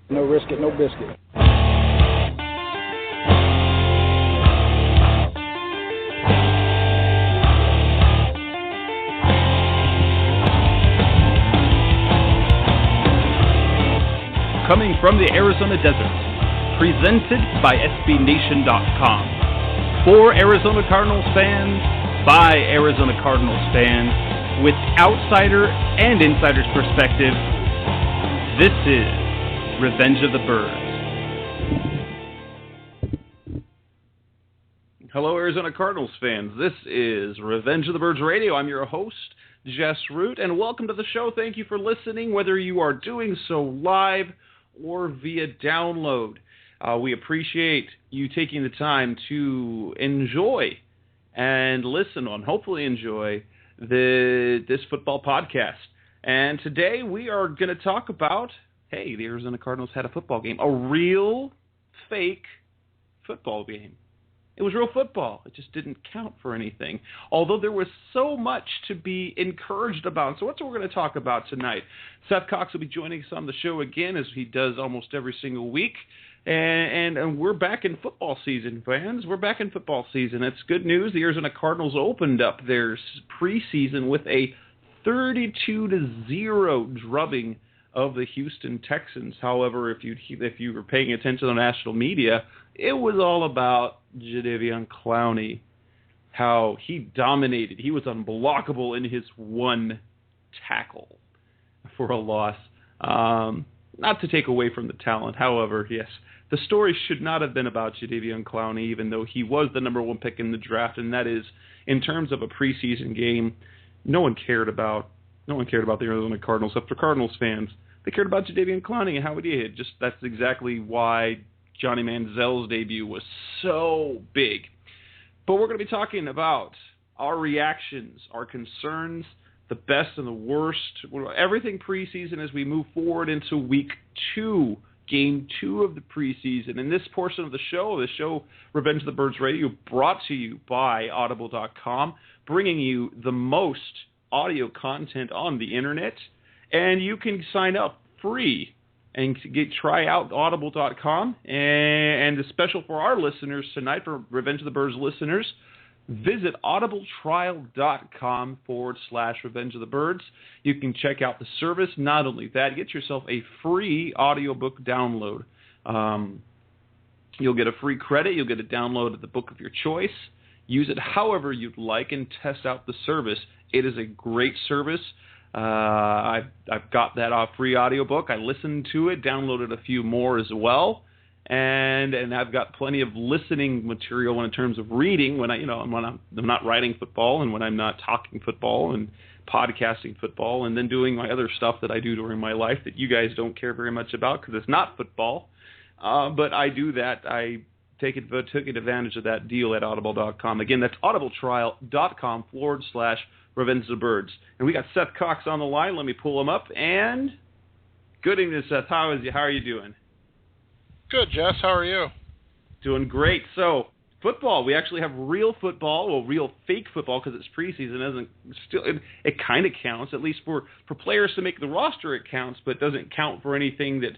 No risk it, no biscuit. Coming from the Arizona desert, presented by SBNation.com. For Arizona Cardinals fans, by Arizona Cardinals fans, with outsider and insider's perspective, this is Revenge of the Birds. Hello, Arizona Cardinals fans. This is Revenge of the Birds Radio. I'm your host, Jess Root, and welcome to the show. Thank you for listening, whether you are doing so live or via download. We appreciate you taking the time to enjoy and listen on, hopefully enjoy, this football podcast. And today we are going to talk about, hey, the Arizona Cardinals had a football game, a real fake football game. It was real football. It just didn't count for anything, although there was so much to be encouraged about. So that's what we're going to talk about tonight. Seth Cox will be joining us on the show again, as he does almost every single week. And we're back in football season, fans. We're back in football season. It's good news. The Arizona Cardinals opened up their preseason with a 32-0 drubbing of the Houston Texans. However, if you were paying attention on national media, it was all about Jadeveon Clowney, how he dominated. He was unblockable in his one tackle for a loss. Not to take away from the talent, however, yes, the story should not have been about Jadeveon Clowney, even though he was the number one pick in the draft, and that is, in terms of a preseason game, no one cared about the Arizona Cardinals, except for Cardinals fans. They cared about Jadeveon Clowney and how he did. Just that's exactly why Johnny Manziel's debut was so big. But we're going to be talking about our reactions, our concerns, the best and the worst, everything preseason as we move forward into week 2, game 2 of the preseason. In this portion of the show, Revenge of the Birds Radio, brought to you by Audible.com, bringing you the most audio content on the internet. And you can sign up free and try out Audible.com. And the special for our listeners tonight, for Revenge of the Birds listeners, visit audibletrial.com/Revenge of the Birds. You can check out the service. Not only that, get yourself a free audiobook download. You'll get a free credit. You'll get a download of the book of your choice. Use it however you'd like and test out the service. It is a great service. I've got that free audiobook. I listened to it, downloaded a few more as well. And I've got plenty of listening material in terms of reading when I'm not writing football and when I'm not talking football and podcasting football and then doing my other stuff that I do during my life that you guys don't care very much about because it's not football. But I do that. I took advantage of that deal at audible.com. Again, that's audibletrial.com/Revenge of the Birds. And we got Seth Cox on the line. Let me pull him up. And good evening, Seth. How are you doing? Good, Jess. How are you? Doing great. So, football. We actually have real football, well, real fake football because it's preseason. It kind of counts, at least for players to make the roster. It counts, but it doesn't count for anything that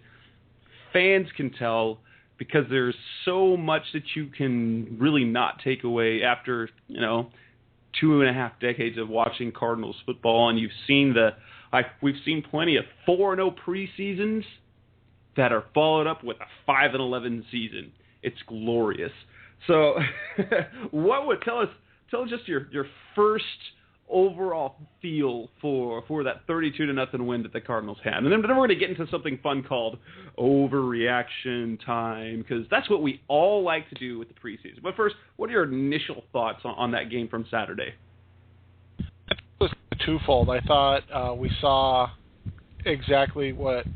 fans can tell because there's so much that you can really not take away after 2.5 decades of watching Cardinals football, and we've seen plenty of 4-0 preseasons that are followed up with a 5-11 season. It's glorious. So, what would tell us just your first overall feel for that 32-0 win that the Cardinals had, and then we're going to get into something fun called overreaction time because that's what we all like to do with the preseason. But first, what are your initial thoughts on that game from Saturday? It was twofold. I thought we saw exactly what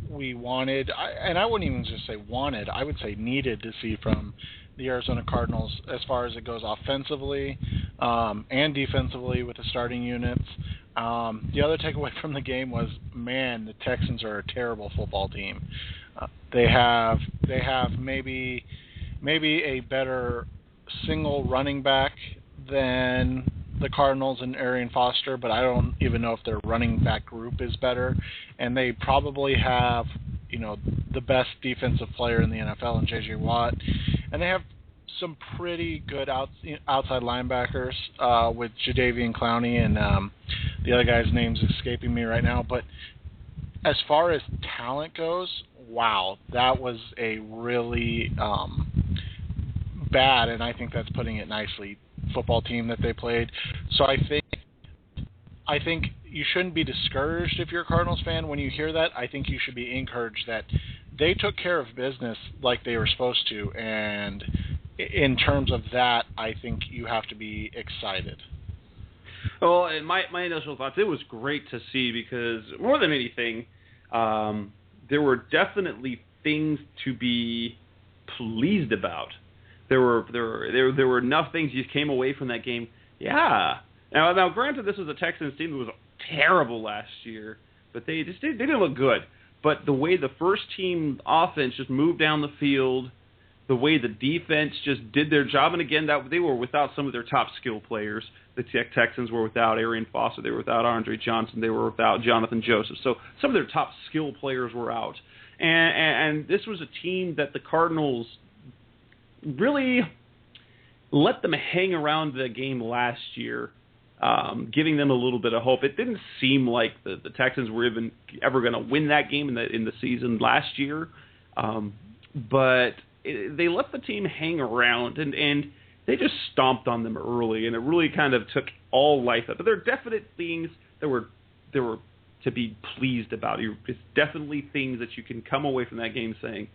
we wanted, and I wouldn't even just say wanted, I would say needed to see from the Arizona Cardinals as far as it goes offensively and defensively with the starting units. The other takeaway from the game was, man, the Texans are a terrible football team. They have maybe a better single running back than the Cardinals and Arian Foster, but I don't even know if their running back group is better. And they probably have, the best defensive player in the NFL in J.J. Watt, and they have some pretty good outside linebackers with Jadeveon Clowney and the other guy's name's escaping me right now. But as far as talent goes, wow, that was a really bad, and I think that's putting it nicely, football team that they played. So I think you shouldn't be discouraged if you're a Cardinals fan when you hear that. I think you should be encouraged that they took care of business like they were supposed to, and in terms of that, I think you have to be excited. Well, and my initial thoughts, it was great to see because more than anything, there were definitely things to be pleased about. There were enough things you came away from that game. Yeah. Now, granted, this was a Texans team that was terrible last year, but they didn't look good. But the way the first team offense just moved down the field, the way the defense just did their job, and again, that they were without some of their top skill players. The Texans were without Arian Foster, they were without Andre Johnson, they were without Jonathan Joseph. So some of their top skill players were out, and this was a team that the Cardinals really let them hang around the game last year, giving them a little bit of hope. It didn't seem like the Texans were even ever going to win that game in the season last year, but they let the team hang around, and they just stomped on them early, and it really kind of took all life out. But there are definite things that were to be pleased about. It's definitely things that you can come away from that game saying,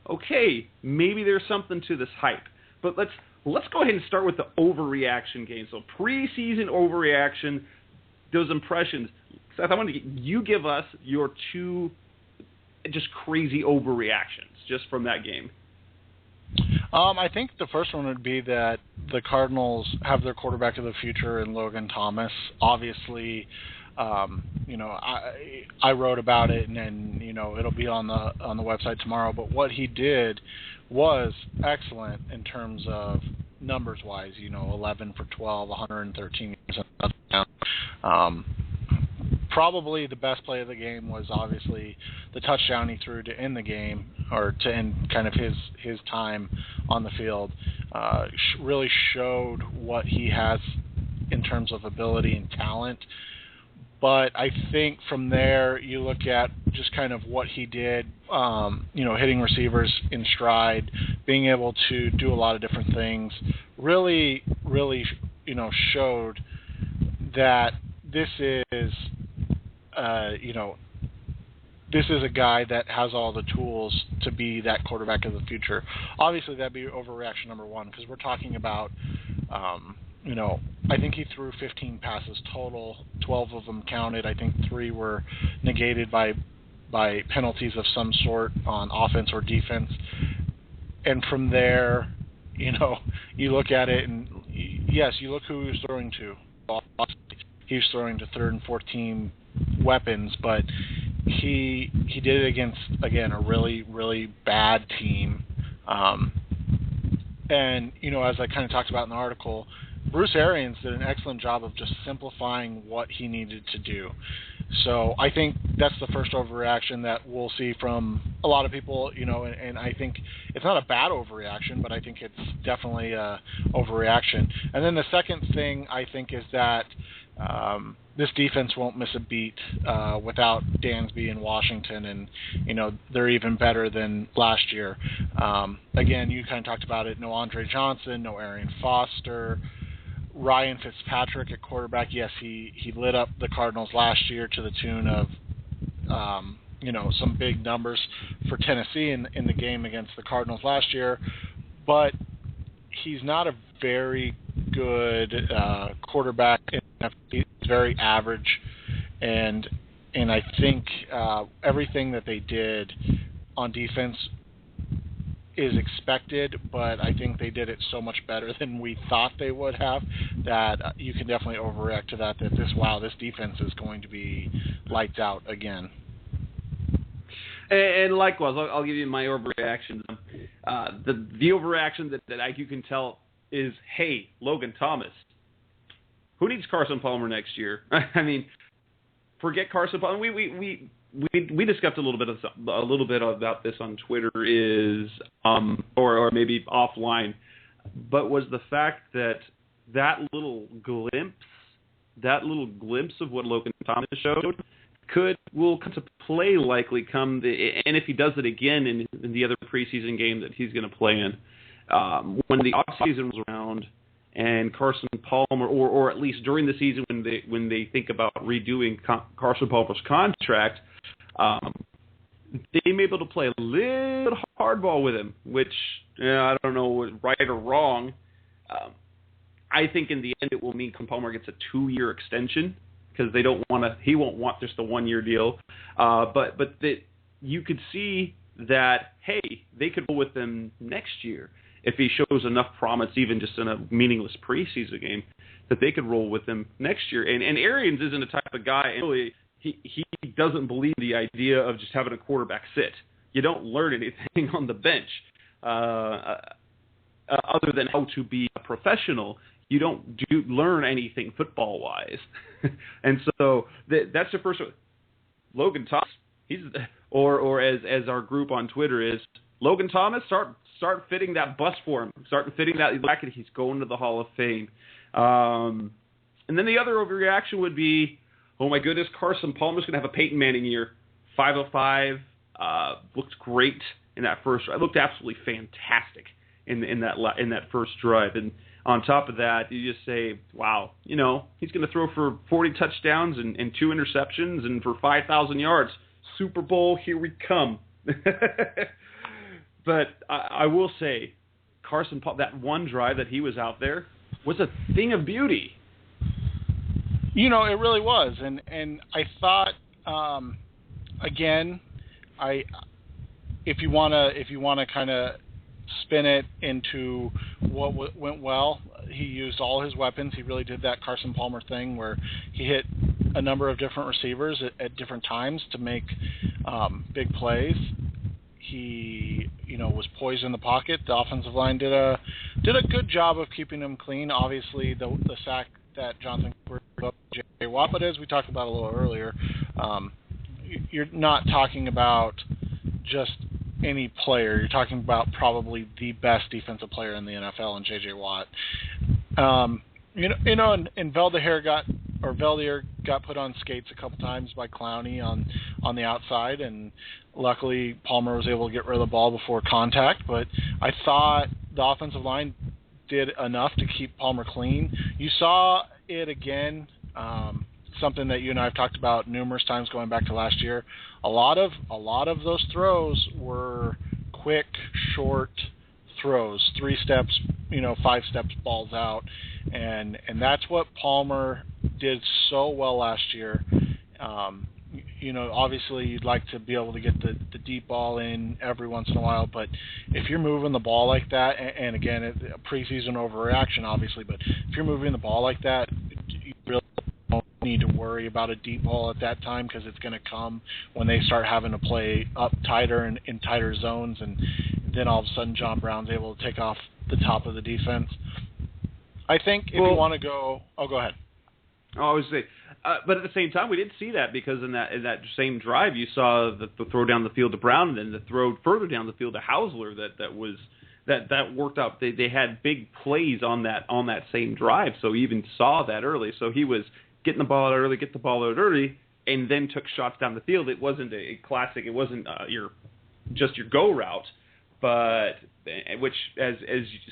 okay, maybe there's something to this hype. But let's go ahead and start with the overreaction game. So preseason overreaction, those impressions. Seth, I want to you give us your two just crazy overreactions just from that game. I think the first one would be that the Cardinals have their quarterback of the future in Logan Thomas. Obviously, I wrote about it, and it'll be on the website tomorrow. But what he did was excellent in terms of numbers wise. 11 for 12, 113 yards. Probably the best play of the game was obviously the touchdown he threw to end the game, or to end kind of his time on the field. Really showed what he has in terms of ability and talent. But I think from there you look at just kind of what he did, hitting receivers in stride, being able to do a lot of different things, really, showed that this is a guy that has all the tools to be that quarterback of the future. Obviously, that'd be overreaction number one, because we're talking about, I think he threw 15 passes total, 12 of them counted. I think 3 were negated by penalties of some sort on offense or defense. And from there, you look at it, and yes, you look who he was throwing to. He was throwing to third and fourth team weapons, but he did it against, again, a really, really bad team. And, as I kind of talked about in the article, Bruce Arians did an excellent job of just simplifying what he needed to do. So I think that's the first overreaction that we'll see from a lot of people, and I think it's not a bad overreaction, but I think it's definitely a overreaction. And then the second thing I think is that this defense won't miss a beat without Dansby in Washington, and they're even better than last year. Again, you kind of talked about it. No Andre Johnson, no Arian Foster, Ryan Fitzpatrick at quarterback. Yes, he lit up the Cardinals last year to the tune of some big numbers for Tennessee in the game against the Cardinals last year, but he's not a very good quarterback. He's very average, and I think everything that they did on defense is expected, but I think they did it so much better than we thought they would have that you can definitely overreact to that this defense is going to be lights out again. And likewise, I'll give you my overreaction. The overreaction that you can tell is, hey, Logan Thomas, who needs Carson Palmer next year? I mean, forget Carson Palmer. We we discussed a little bit about this on Twitter is or maybe offline, but was the fact that little glimpse of what Logan Thomas showed will come to play likely and if he does it again in the other preseason game that he's going to play in, when the offseason was around and Carson Palmer, or at least during the season when they think about redoing Carson Palmer's contract, they may be able to play a little hardball with him, which I don't know right or wrong. I think in the end it will mean Palmer gets a 2-year extension because he won't want just a 1-year deal. But that you could see that, hey, they could roll with him next year if he shows enough promise, even just in a meaningless preseason game, that they could roll with him next year. And Arians isn't the type of guy, and really, he doesn't believe the idea of just having a quarterback sit. You don't learn anything on the bench other than how to be a professional. You don't learn anything football-wise. And so that's the first one. Logan Thomas, or as our group on Twitter is, Logan Thomas, start fitting that bus for him. Start fitting that bracket. He's going to the Hall of Fame. And then the other overreaction would be, oh my goodness, Carson Palmer's going to have a Peyton Manning year. 505, looked great in that first. It looked absolutely fantastic in that first drive. And on top of that, you just say, wow, he's going to throw for 40 touchdowns and 2 interceptions and for 5,000 yards. Super Bowl, here we come. But I will say, Carson Palmer, that one drive that he was out there was a thing of beauty. It really was, and I thought, again, if you wanna kind of spin it into what went well, he used all his weapons. He really did that Carson Palmer thing where he hit a number of different receivers at different times to make big plays. He, was poised in the pocket. The offensive line did a good job of keeping him clean. Obviously, the sack that Johnson up J.J. Watt, but as we talked about a little earlier, you're not talking about just any player. You're talking about probably the best defensive player in the NFL in J.J. Watt. And Veldier got put on skates a couple times by Clowney on the outside, and luckily Palmer was able to get rid of the ball before contact. But I thought the offensive line did enough to keep Palmer clean. You saw it again, something that you and I have talked about numerous times going back to last year. A lot of those throws were quick, short throws, 3 steps, 5 steps, balls out, and that's what Palmer did so well last year. Obviously you'd like to be able to get the deep ball in every once in a while, but if you're moving the ball like that, and again, a preseason overreaction, obviously, but if you're moving the ball like that, you really don't need to worry about a deep ball at that time because it's going to come when they start having to play up tighter and in tighter zones, and then all of a sudden John Brown's able to take off the top of the defense. I think if you want to go... Oh, go ahead. I was saying, but at the same time, we did see that because in that same drive, you saw the throw down the field to Brown and then the throw further down the field to Hausler that worked out. They had big plays on that same drive, so he even saw that early. So he was getting the ball out early, and then took shots down the field. It wasn't a classic. It wasn't your go route, but which as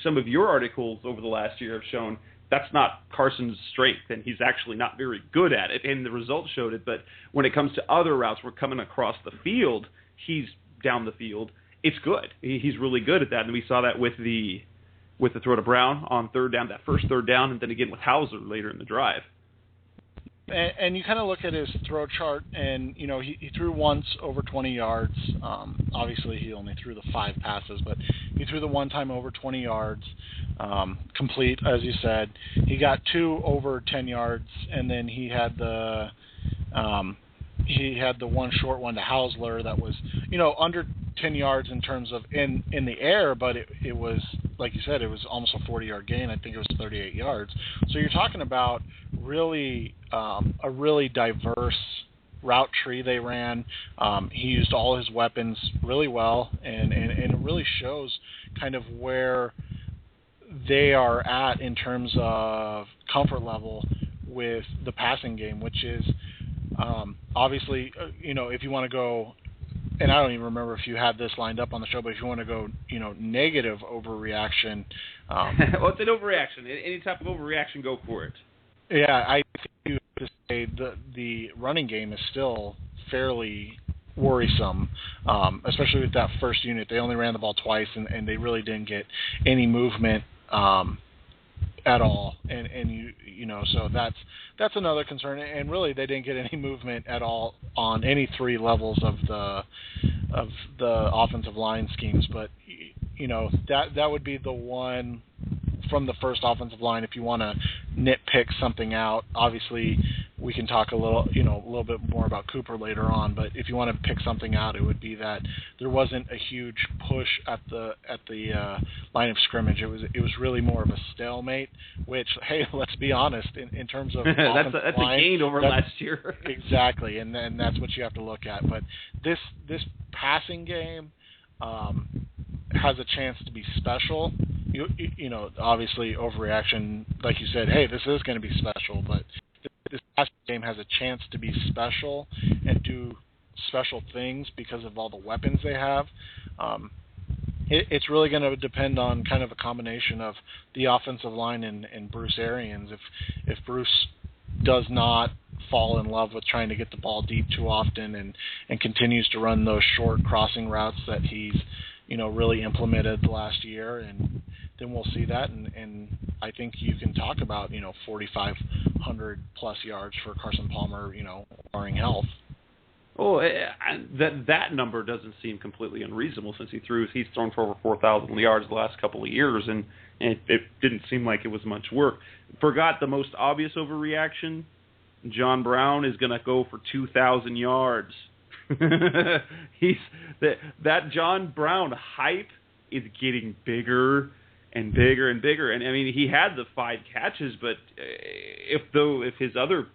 some of your articles over the last year have shown, that's not Carson's strength, and he's actually not very good at it, and the results showed it. But when it comes to other routes, we're coming across the field, he's down the field. It's good. He's really good at that, and we saw that with the throw to Brown on third down, that first third down, and then again with Hausler later in the drive. And you kind of look at his throw chart, and he threw once over 20 yards. Obviously, he only threw the 5 passes, but he threw the one time over 20 yards, complete, as you said. He got 2 over 10 yards, and then he had the one short one to Hausler that was under 10 yards in terms of in the air, but it was, like you said, it was almost a 40-yard gain. I think it was 38 yards. So you're talking about really a really diverse route tree they ran. He used all his weapons really well, and it really shows kind of where they are at in terms of comfort level with the passing game, which is obviously, if you want to go, and I don't even remember if you had this lined up on the show, but if you want to go, negative overreaction. Well, it's an overreaction. Any type of overreaction, go for it. Yeah, I think you have to say the running game is still fairly worrisome, especially with that first unit. They only ran the ball twice, and they really didn't get any movement at all, and so that's another concern. And really, they didn't get any movement at all on any three levels of the offensive line schemes. But that would be the one from the first offensive line. If you want to nitpick something out, obviously we can talk a little bit more about Cooper later on. But if you want to pick something out, it would be that there wasn't a huge push at the line of scrimmage. It was really more of a stalemate. Which, hey, let's be honest, in terms of that's line, a gain over last year. Exactly, and that's what you have to look at. But this passing game has a chance to be special. Obviously overreaction, like you said. Hey, this is going to be special, but this passing game has a chance to be special and do special things because of all the weapons they have. It's really going to depend on kind of a combination of the offensive line and Bruce Arians. If Bruce does not fall in love with trying to get the ball deep too often and continues to run those short crossing routes that he's really implemented the last year, and then we'll see that, and I think you can talk about 4,500 plus yards for Carson Palmer, barring health. Oh, that number doesn't seem completely unreasonable since he's thrown for over 4,000 yards the last couple of years, and it didn't seem like it was much work. Forgot the most obvious overreaction. John Brown is going to go for 2,000 yards. That John Brown hype is getting bigger and bigger and bigger. And I mean, he had the 5 catches, but if those other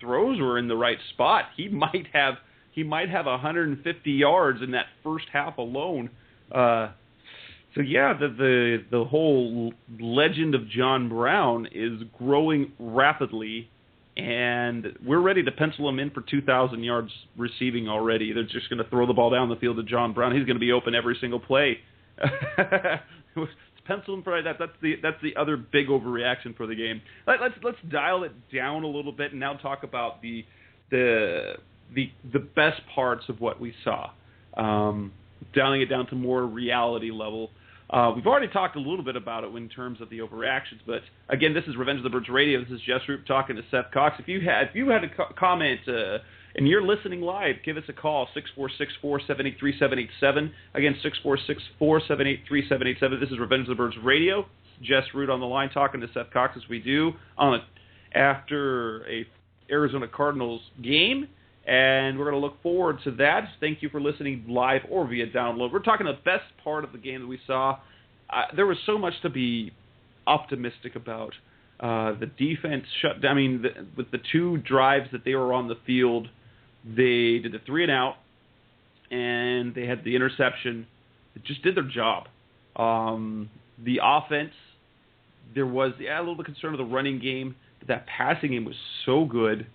throws were in the right spot, he might have 150 yards in that first half alone. So yeah, the whole legend of John Brown is growing rapidly, and we're ready to pencil him in for 2,000 yards receiving already. They're just going to throw the ball down the field to John Brown. He's going to be open every single play. Pencil him for that. That's the other big overreaction for the game. Let's dial it down a little bit and now talk about the best parts of what we saw. Dialing it down to more reality level. We've already talked a little bit about it in terms of the overreactions, but again, this is Revenge of the Birds Radio. This is Jess Roop talking to Seth Cox. If you had a comment and you're listening live, give us a call, 646-478-3787. Again, 646-478-3787. This is Revenge of the Birds Radio. Jess Root on the line talking to Seth Cox, as we do after a Arizona Cardinals game. And we're going to look forward to that. Thank you for listening live or via download. We're talking the best part of the game that we saw. There was so much to be optimistic about. The defense shut down. I mean, with the 2 drives that they were on the field, they did the 3-and-out, and they had the interception. They just did their job. The offense, there was a little bit concern of the running game, but that passing game was so good.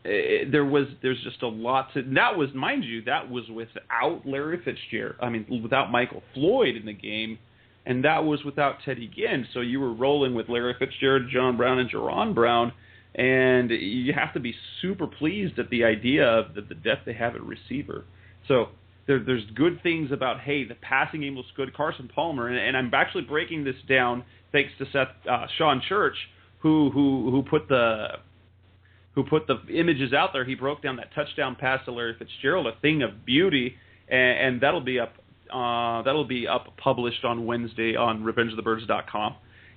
There's just a lot to. That was, mind you, that was without Larry Fitzgerald. I mean, without Michael Floyd in the game, and that was without Teddy Ginn. So you were rolling with Larry Fitzgerald, John Brown, and Jerron Brown, and you have to be super pleased at the idea of the depth they have at receiver. So there's good things about, hey, the passing game looks good. Carson Palmer, and I'm actually breaking this down thanks to Sean Church, who put the images out there. He broke down that touchdown pass to Larry Fitzgerald, a thing of beauty, and that'll be up published on Wednesday on RevengeOfTheBirds.com.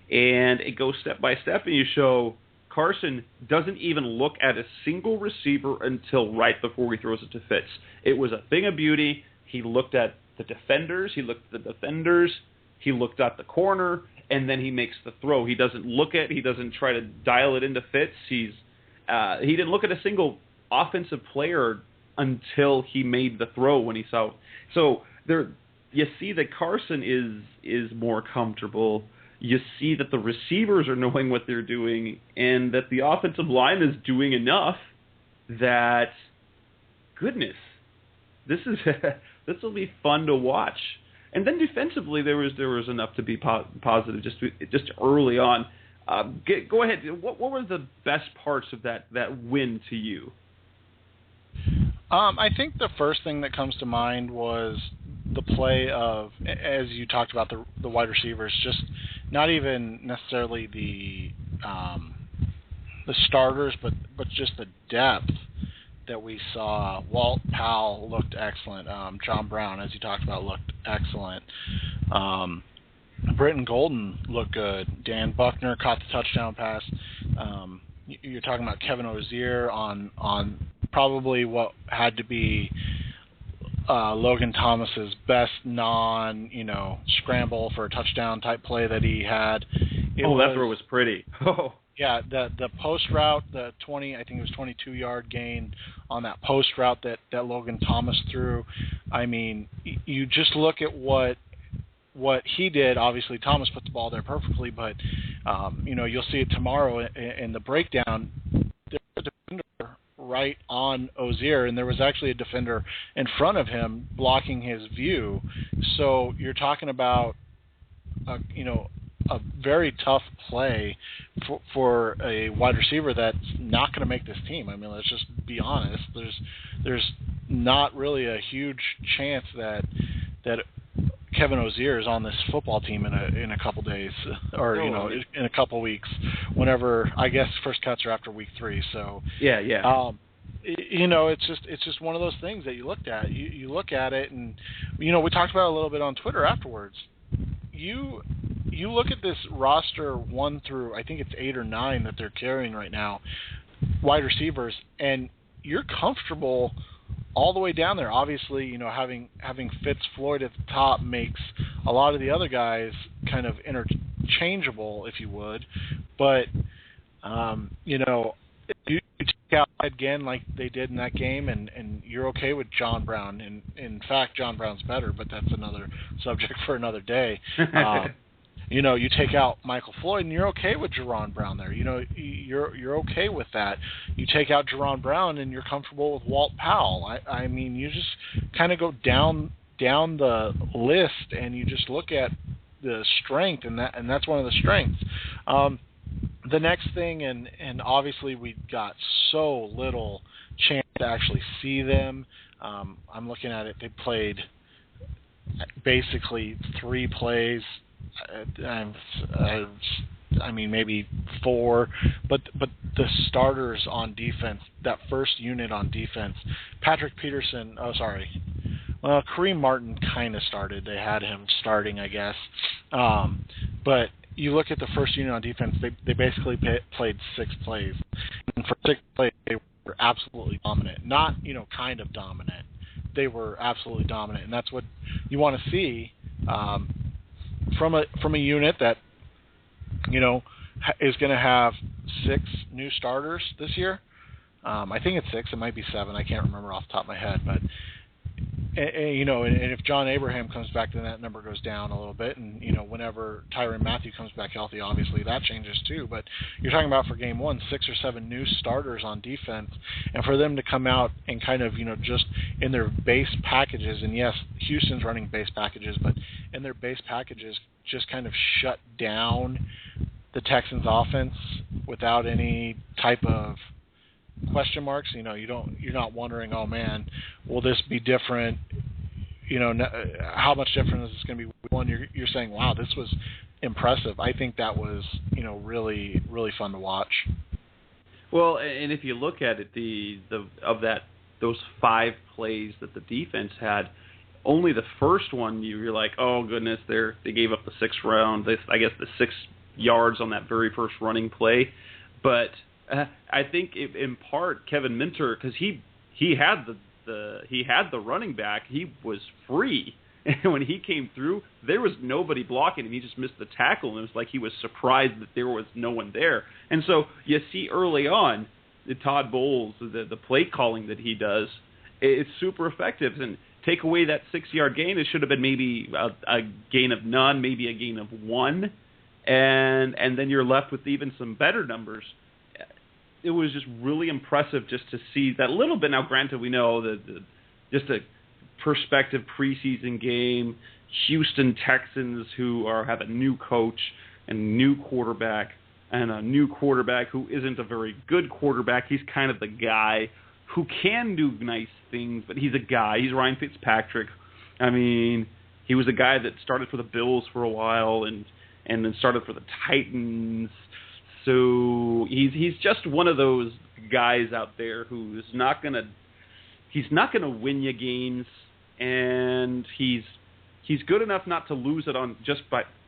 And it goes step by step, and you show Carson doesn't even look at a single receiver until right before he throws it to Fitz. It was a thing of beauty. He looked at the defenders. He looked at the corner, and then he makes the throw. He doesn't try to dial it into Fitz. He didn't look at a single offensive player until he made the throw when he saw. So there, you see that Carson is more comfortable. You see that the receivers are knowing what they're doing, and that the offensive line is doing enough that, goodness, this will be fun to watch. And then defensively, there was enough to be positive just early on. Go ahead. What were the best parts of that win to you? I think the first thing that comes to mind was the play of, as you talked about, the wide receivers, just not even necessarily the starters, but just the depth that we saw. Walt Powell looked excellent. John Brown, as you talked about, looked excellent. Britton Golden looked good. Dan Buckner caught the touchdown pass. You're talking about Kevin Ozier on probably what had to be Logan Thomas's best scramble for a touchdown type play that he had. That throw was pretty. Oh. Yeah, the post route, the 22-yard gain on that post route that Logan Thomas threw. I mean, you just look at what he did. Obviously, Thomas put the ball there perfectly, but you'll see it tomorrow in the breakdown. There's a defender right on Ozier, and there was actually a defender in front of him blocking his view. So you're talking about a very tough play for a wide receiver that's not going to make this team. I mean, let's just be honest. There's not really a huge chance that Kevin Ozier is on this football team in a couple days, or in a couple weeks. Whenever, I guess, first cuts are after week 3. So yeah. It's just one of those things that you looked at. You look at it, and we talked about it a little bit on Twitter afterwards. You look at this roster 1 through, I think it's 8 or 9 that they're carrying right now, wide receivers, and you're comfortable all the way down there. Obviously, having Floyd at the top makes a lot of the other guys kind of interchangeable, if you would. But you take out again like they did in that game, and you're okay with John Brown. And in fact, John Brown's better, but that's another subject for another day. You take out Michael Floyd, and you're okay with Jerron Brown there. You're okay with that. You take out Jerron Brown, and you're comfortable with Walt Powell. I mean, you just kind of go down the list, and you just look at the strength, and that's one of the strengths. The next thing, and obviously we got so little chance to actually see them. I'm looking at it. They played basically 3 plays. I mean, maybe 4, but the starters on defense, that first unit on defense, Patrick Peterson. Oh, sorry. Well, Kareem Martin kind of started. They had him starting, I guess. But you look at the first unit on defense, they basically played 6 plays. And for 6 plays, they were absolutely dominant. Not, kind of dominant. They were absolutely dominant. And that's what you want to see from a unit that, is going to have 6 new starters this year. I think it's 6. It might be 7. I can't remember off the top of my head. But, and if John Abraham comes back, then that number goes down a little bit. And, whenever Tyrann Mathieu comes back healthy, obviously that changes too. But you're talking about for game 1, 6 or 7 new starters on defense. And for them to come out and kind of, just in their base packages, and yes, Houston's running base packages, but in their base packages, just kind of shut down the Texans offense without any type of question marks. You're not wondering, oh man, will this be different? How much different is this going to be? One, you're saying, wow, this was impressive. I think that was, really, really fun to watch. Well, and if you look at it, those 5 plays that the defense had, only the first one you're like, oh goodness, they gave up the 6th round. I guess the 6 yards on that very first running play, but I think in part Kevin Minter, because he had the running back, he was free, and when he came through, there was nobody blocking him. He just missed the tackle, and it was like he was surprised that there was no one there. And so you see early on, Todd Bowles, the play calling that he does, it's super effective. And take away that 6-yard gain, it should have been maybe a gain of none, maybe a gain of 1, and then you're left with even some better numbers. It was just really impressive just to see that little bit. Now, granted, we know that just a perspective preseason game, Houston Texans who have a new coach and new quarterback, and a new quarterback who isn't a very good quarterback. He's kind of the guy who can do nice things, but he's a guy. He's Ryan Fitzpatrick. I mean, he was a guy that started for the Bills for a while and then started for the Titans. So he's just one of those guys out there who's not gonna win you games, and he's good enough not to lose it on just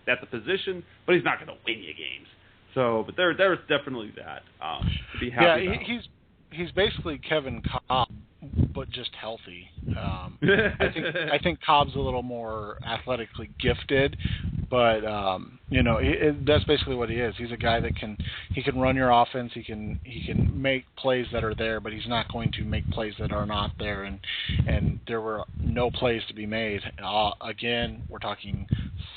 at the position, but he's not gonna win you games. So, but there's definitely that to be happy about. He's basically Kevin Cobb, but just healthy. I think Cobb's a little more athletically gifted, but that's basically what he is. He's a guy that can run your offense. He can make plays that are there, but he's not going to make plays that are not there. And there were no plays to be made. Again, we're talking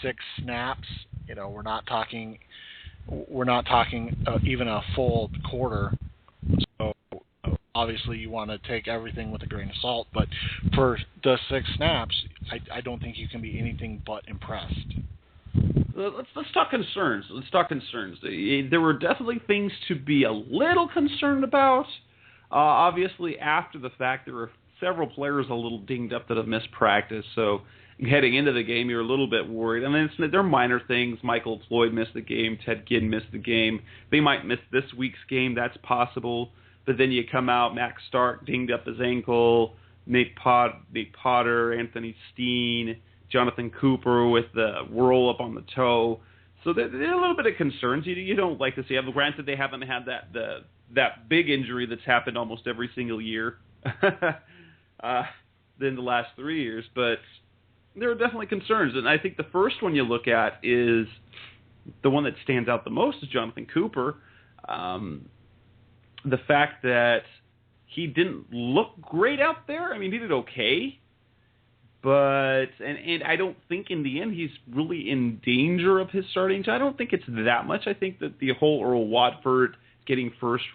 6 snaps. We're not talking even a full quarter. So obviously you want to take everything with a grain of salt, but for the 6 snaps, I don't think you can be anything but impressed. Let's talk concerns. There were definitely things to be a little concerned about. Obviously, after the fact, there were several players a little dinged up that have missed practice, so heading into the game, you're a little bit worried. I mean, they're minor things. Floyd missed the game. Ted Ginn missed the game. They might miss this week's game. That's possible. But then you come out, Max Stark dinged up his ankle, Nate Potter, Anthony Steen, Jonathan Cooper with the roll up on the toe. So there are a little bit of concerns you don't like to see. Granted, they haven't had that big injury that's happened almost every single year in the last 3 years, but there are definitely concerns. And I think the first one you look at is the one that stands out the most is Jonathan Cooper. The fact that he didn't look great out there. I mean, he did okay, but and I don't think in the end he's really in danger of his starting job. I don't think it's that much. I think that the whole Earl Watford getting first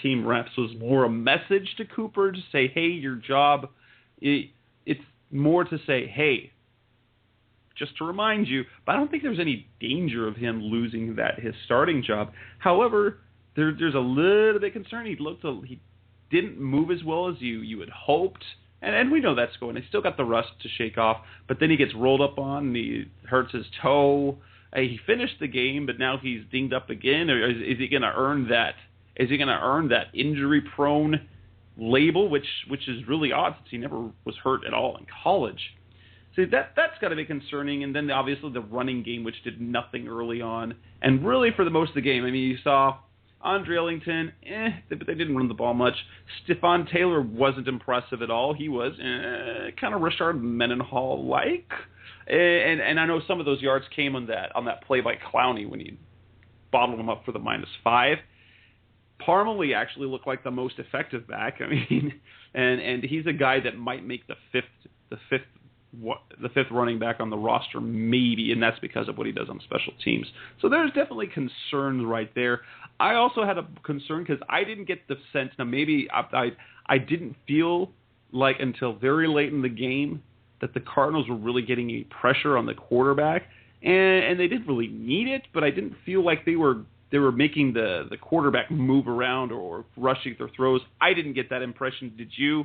team reps was more a message to Cooper to say, hey, your job. It's more to say, hey, just to remind you. But I don't think there's any danger of him losing his starting job. However, there's a little bit concerned. He didn't move as well as you had hoped, and we know that's going. He still got the rust to shake off, but then he gets rolled up on, and he hurts his toe. He finished the game, but now he's dinged up again. Or is he going to earn that? Is he going to earn that injury-prone label, which is really odd since he never was hurt at all in college? So that's got to be concerning. And then obviously the running game, which did nothing early on, and really for the most of the game. I mean, you saw Andre Ellington, but they didn't run the ball much. Stephon Taylor wasn't impressive at all. He was kind of Rashard Mendenhall-like. And I know some of those yards came on that play by Clowney when he bottled him up for the -5. Parmalee actually looked like the most effective back. I mean, and he's a guy that might make the fifth running back on the roster, maybe, and that's because of what he does on special teams. So there's definitely concerns right there. I also had a concern because I didn't get the sense. Now maybe I didn't feel like until very late in the game that the Cardinals were really getting any pressure on the quarterback, and they didn't really need it. But I didn't feel like they were making the quarterback move around or rushing their throws. I didn't get that impression. Did you?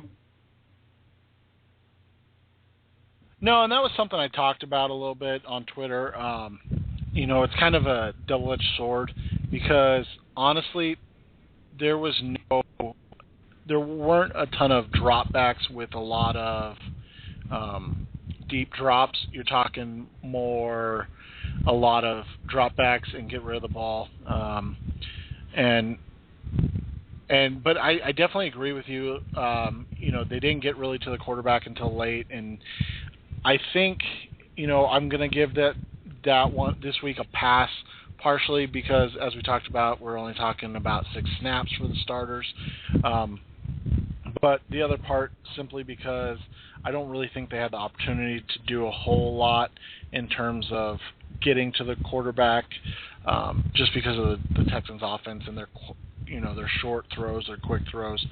No, and that was something I talked about a little bit on Twitter. It's kind of a double-edged sword because honestly, there weren't a ton of dropbacks with a lot of deep drops. You're talking more a lot of dropbacks and get rid of the ball. But I definitely agree with you. They didn't get really to the quarterback until late, and I think I'm going to give that one this week a pass, partially because, as we talked about, we're only talking about 6 snaps for the starters. But the other part simply because I don't really think they had the opportunity to do a whole lot in terms of getting to the quarterback, just because of the Texans' offense and their short throws, their quick throws.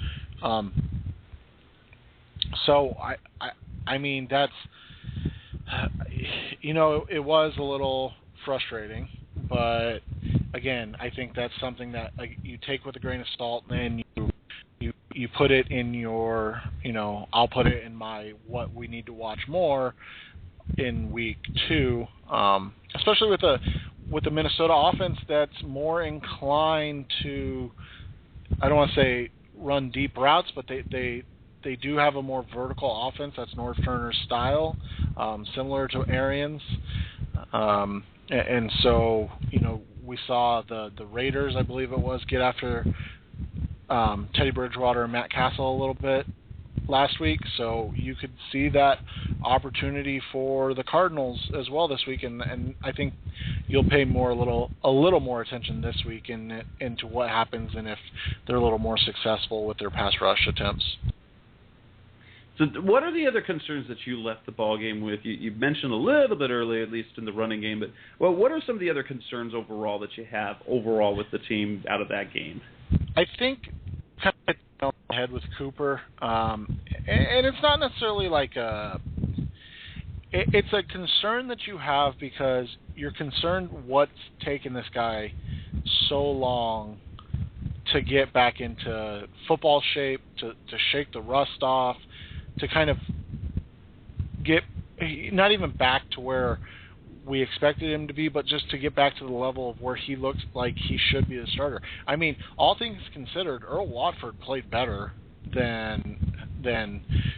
So I mean that's it was a little frustrating, but again, I think that's something that you take with a grain of salt, and you put it in your, I'll put it in my what we need to watch more in week 2, especially with the Minnesota offense that's more inclined to, I don't want to say run deep routes, but they do have a more vertical offense. That's North Turner's style, similar to Arians. And so, we saw the Raiders, I believe it was, get after Teddy Bridgewater and Matt Castle a little bit last week. So you could see that opportunity for the Cardinals as well this week. And I think you'll pay a little more attention this week into what happens and if they're a little more successful with their pass rush attempts. So what are the other concerns that you left the ball game with? You mentioned a little bit early, at least in the running game, but what are some of the other concerns overall that you have overall with the team out of that game? I think kind of on the head with Cooper, and it's not necessarily like it's a concern that you have because you're concerned what's taken this guy so long to get back into football shape, to shake the rust off, to kind of get not even back to where we expected him to be, but just to get back to the level of where he looks like he should be the starter. I mean, all things considered, Earl Watford played better than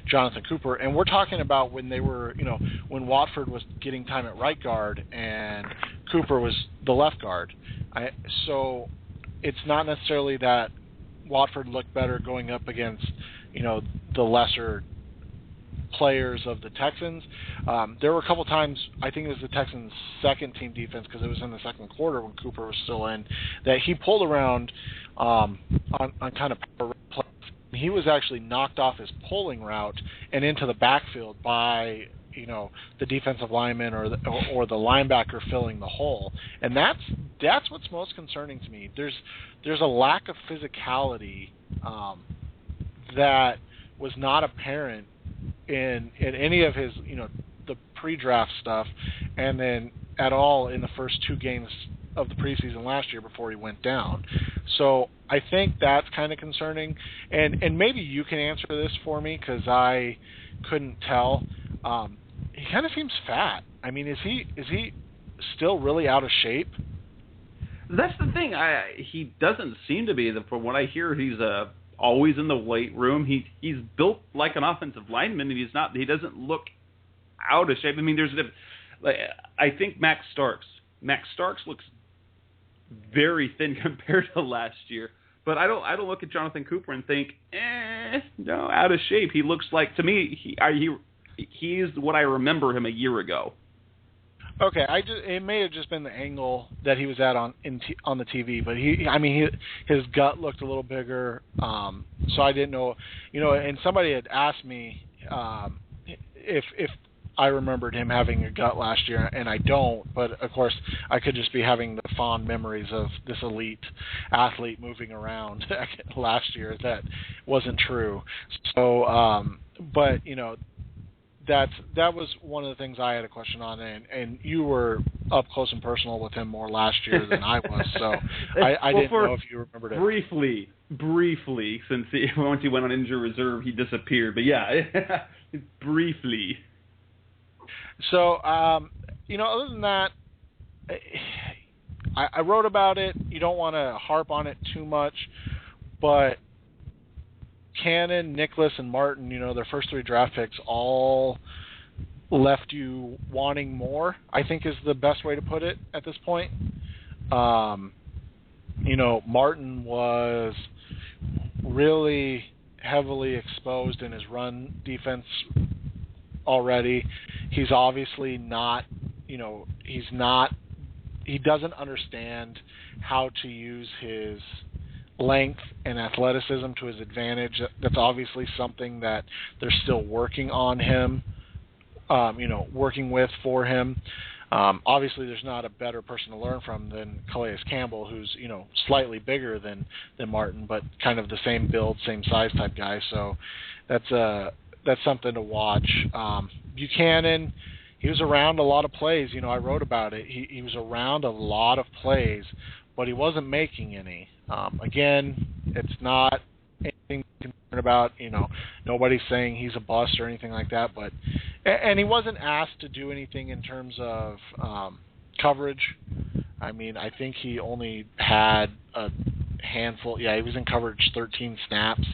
Jonathan Cooper, and we're talking about when they were, when Watford was getting time at right guard and Cooper was the left guard. So it's not necessarily that Watford looked better going up against, the lesser players of the Texans. There were a couple times, I think it was the Texans' second team defense, because it was in the second quarter when Cooper was still in, that he pulled around on kind of power plays. He was actually knocked off his pulling route and into the backfield by the defensive lineman or the linebacker filling the hole, and that's what's most concerning to me. There's a lack of physicality that was not apparent in any of his, the pre-draft stuff, and then at all in the first 2 games of the preseason last year before he went down. So I think that's kind of concerning, and maybe you can answer this for me because I couldn't tell. He kind of seems fat. I mean, is he still really out of shape? That's the thing. He doesn't seem to be. From what I hear, he's always in the weight room. He's built like an offensive lineman, and he doesn't look out of shape. I mean, I think Max Starks looks very thin compared to last year. But I don't look at Jonathan Cooper and think, no, out of shape. He looks like, to me, he's what I remember him a year ago. Okay, it may have just been the angle that he was at on the TV, but his gut looked a little bigger, so I didn't know, and somebody had asked me if I remembered him having a gut last year, and I don't, but of course I could just be having the fond memories of this elite athlete moving around last year. That wasn't true. So, but that was one of the things I had a question on, and you were up close and personal with him more last year than I was, so I didn't know if you remembered it. Briefly, since once he went on injury reserve, he disappeared. But yeah, briefly. So, other than that, I wrote about it. You don't want to harp on it too much, but Cannon, Nicholas, and Martin, their first 3 draft picks all left you wanting more, I think is the best way to put it at this point. Martin was really heavily exposed in his run defense already. He's obviously not, he's not he doesn't understand how to use his length and athleticism to his advantage. That's obviously something that they're still working on him, working with for him. Obviously, there's not a better person to learn from than Calais Campbell, who's slightly bigger than Martin, but kind of the same build, same size type guy. So that's something to watch. Buchanan, he was around a lot of plays. I wrote about it. He was around a lot of plays, but he wasn't making any. Again, it's not anything to concern about. Nobody's saying he's a bust or anything like that. And he wasn't asked to do anything in terms of coverage. I mean, I think he only had a handful. Yeah, he was in coverage 13 snaps.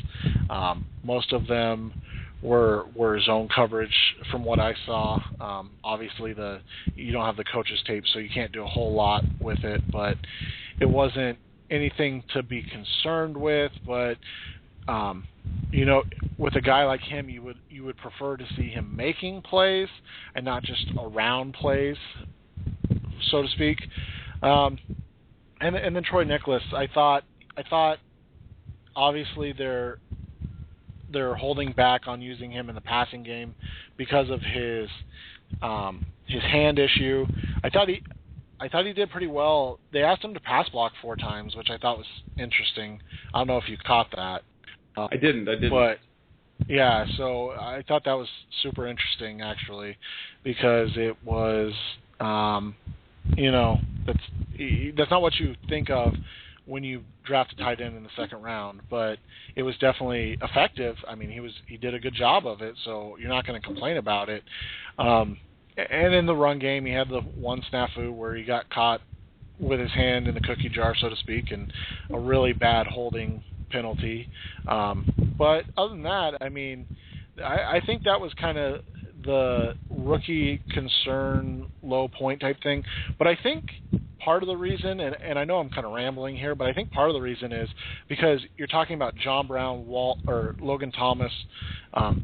Most of them were zone coverage from what I saw. Obviously, you don't have the coach's tape, so you can't do a whole lot with it. But it wasn't anything to be concerned with. But with a guy like him, you would prefer to see him making plays and not just around plays, so to speak. And then Troy Nicholas, I thought obviously they're holding back on using him in the passing game because of his hand issue. I thought he did pretty well. They asked him to pass block 4 times, which I thought was interesting. I don't know if you caught that. I didn't. But yeah, so I thought that was super interesting actually, because it was, that's not what you think of when you draft a tight end in the second round, but it was definitely effective. I mean, he did a good job of it, so you're not going to complain about it. And in the run game, he had the one snafu where he got caught with his hand in the cookie jar, so to speak, and a really bad holding penalty. But other than that, I mean, I think that was kind of the rookie concern low point type thing. But I think part of the reason, and I know I'm kind of rambling here, but I think part of the reason is because you're talking about John Brown, Logan Thomas,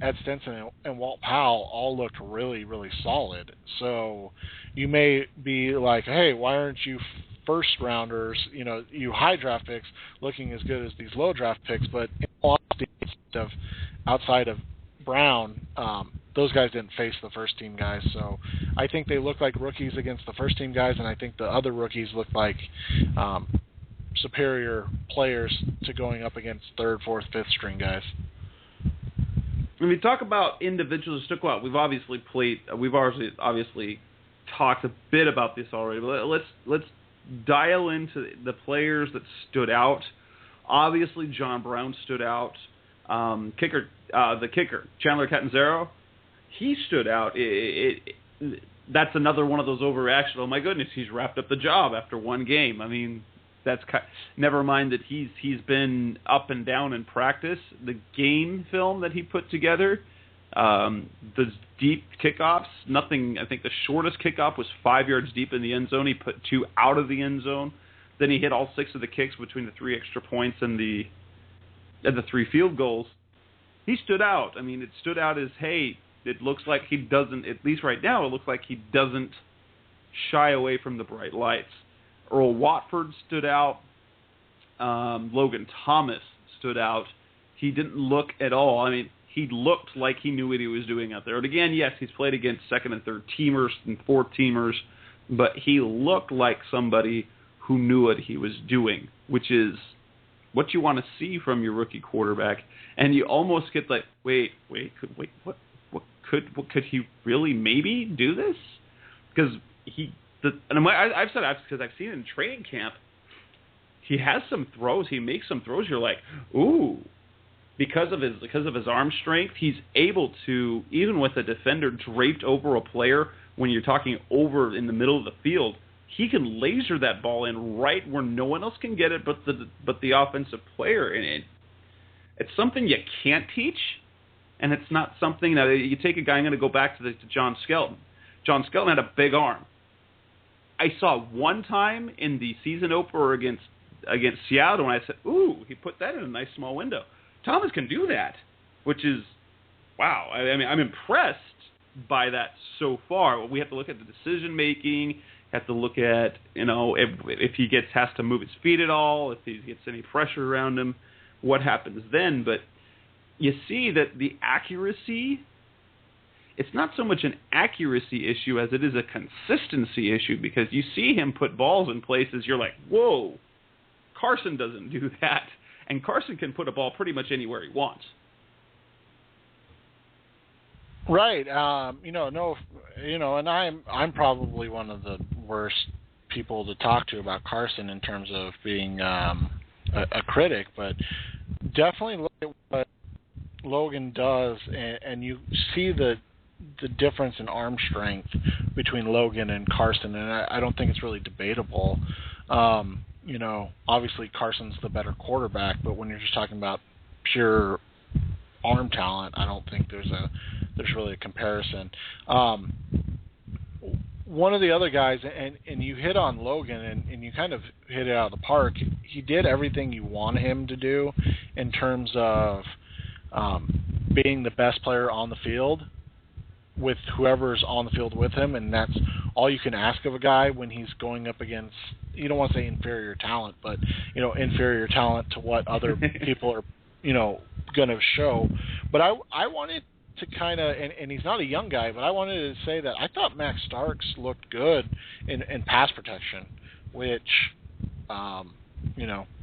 Ed Stinson, and Walt Powell all looked really, really solid. So you may be like, hey, why aren't you first rounders, you high draft picks looking as good as these low draft picks? But in all honesty, outside of Brown, those guys didn't face the first team guys. So I think they look like rookies against the first team guys, and I think the other rookies look like superior players to going up against third, fourth, fifth string guys. When we talk about individuals who stuck out, we've obviously talked a bit about this already, but let's dial into the players that stood out. Obviously, John Brown stood out. The kicker, Chandler Catanzaro, he stood out. That's another one of those overreactions. Oh my goodness, he's wrapped up the job after one game. I mean, never mind that he's been up and down in practice. The game film that he put together, the deep kickoffs, nothing. I think the shortest kickoff was 5 yards deep in the end zone. He put 2 out of the end zone. Then he hit all 6 of the kicks between the 3 extra points and the 3 field goals. He stood out. I mean, it stood out as, hey, it looks like he doesn't, at least right now, it looks like he doesn't shy away from the bright lights. Earl Watford stood out. Logan Thomas stood out. He didn't look at all. I mean, he looked like he knew what he was doing out there. And again, yes, he's played against second and third teamers and fourth teamers, but he looked like somebody who knew what he was doing, which is what you want to see from your rookie quarterback. And you almost get like, wait, what could he really maybe do this? Because I've said that because I've seen it in training camp. He has some throws. He makes some throws. You're like, ooh, because of his arm strength, he's able to, even with a defender draped over a player, when you're talking over in the middle of the field, he can laser that ball in right where no one else can get it but the offensive player. And it's something you can't teach, and it's not something that you take a guy. I'm going to go back to John Skelton. John Skelton had a big arm. I saw one time in the season opener against Seattle, and I said, ooh, he put that in a nice small window. Thomas can do that, which is, wow. I mean, I'm impressed by that so far. We have to look at the decision-making, have to look at, if he has to move his feet at all, if he gets any pressure around him, what happens then. But you see that the accuracy, it's not so much an accuracy issue as it is a consistency issue, because you see him put balls in places you're like, whoa, Carson doesn't do that. And Carson can put a ball pretty much anywhere he wants. Right. And I'm probably one of the worst people to talk to about Carson in terms of being a critic, but definitely look at what Logan does, and you see the difference in arm strength between Logan and Carson, and I don't think it's really debatable. Obviously Carson's the better quarterback, but when you're just talking about pure arm talent, I don't think there's really a comparison. One of the other guys, and you hit on Logan, and you kind of hit it out of the park. He did everything you want him to do in terms of being the best player on the field with whoever's on the field with him, and that's all you can ask of a guy when he's going up against, you don't want to say inferior talent, but inferior talent to what other people are going to show. But I wanted to kind of, and he's not a young guy, but I wanted to say that I thought Max Starks looked good in pass protection, which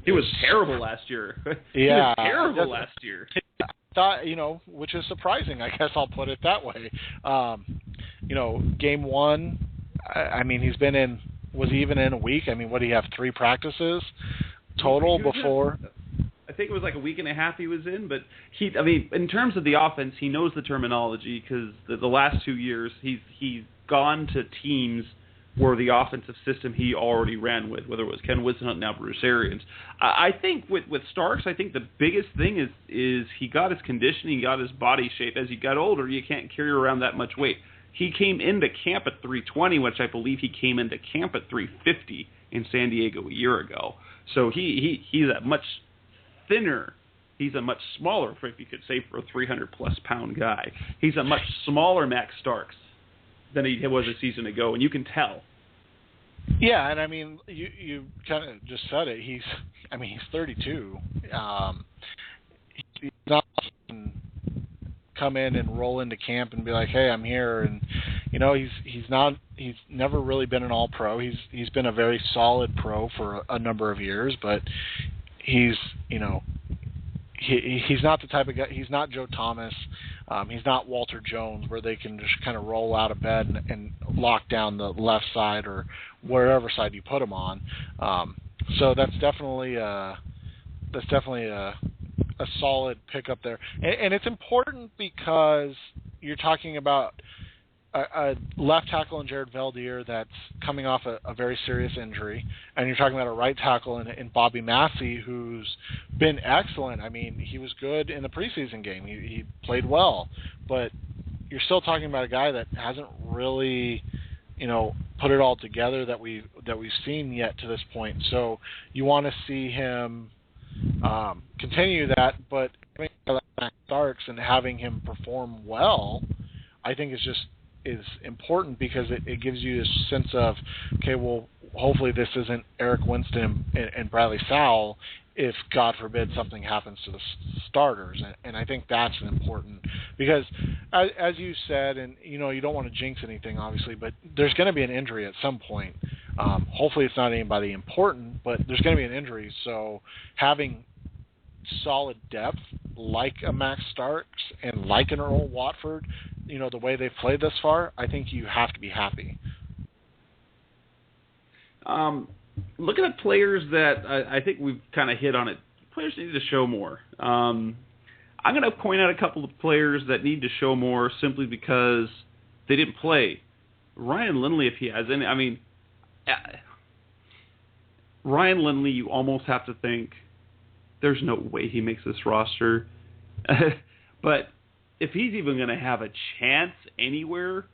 he was terrible last year. He was terrible last year. Thought, which is surprising, I guess I'll put it that way. Game one, he's been in, was he even in a week? What do you have, 3 practices total before? I think it was like a week and a half he was in, but in terms of the offense, he knows the terminology, because the last 2 years he's gone to teams where the offensive system he already ran with, whether it was Ken Whisenhunt, now Bruce Arians. I think with Starks, I think the biggest thing is he got his conditioning, he got his body shape. As he got older, you can't carry around that much weight. He came into camp at 320, which I believe he came into camp at 350 in San Diego a year ago. So he's a much thinner, he's a much smaller, if you could say, for a 300-plus pound guy. He's a much smaller Max Starks than he was a season ago, and you can tell. Yeah, and you kind of just said it. He's 32. He's not come in and roll into camp and be like, "Hey, I'm here," and he's never really been an All-Pro. He's been a very solid pro for a number of years, but he's he's not the type of guy. He's not Joe Thomas. He's not Walter Jones, where they can just kind of roll out of bed and lock down the left side or wherever side you put him on. So that's definitely a solid pickup there, and it's important because you're talking about a left tackle in Jared Valdir that's coming off a very serious injury, and you're talking about a right tackle in Bobby Massey, who's been excellent. He was good in the preseason game. He played well, but you're still talking about a guy that hasn't really, put it all together that we've seen yet to this point. So you want to see him continue that, but Max Starks and having him perform well, I think is important, because it gives you a sense of, okay, well, hopefully this isn't Eric Winston and Bradley Sowell if, God forbid, something happens to the starters. And I think that's important, because as you said, and you don't want to jinx anything, obviously, but there's going to be an injury at some point. Hopefully it's not anybody important, but there's going to be an injury. So having solid depth like a Max Starks and like an Earl Watford, the way they've played thus far, I think you have to be happy. Looking at players that I think we've kind of hit on it, players need to show more. I'm going to point out a couple of players that need to show more simply because they didn't play. Ryan Lindley, if he has any, Ryan Lindley, you almost have to think there's no way he makes this roster. But if he's even going to have a chance anywhere,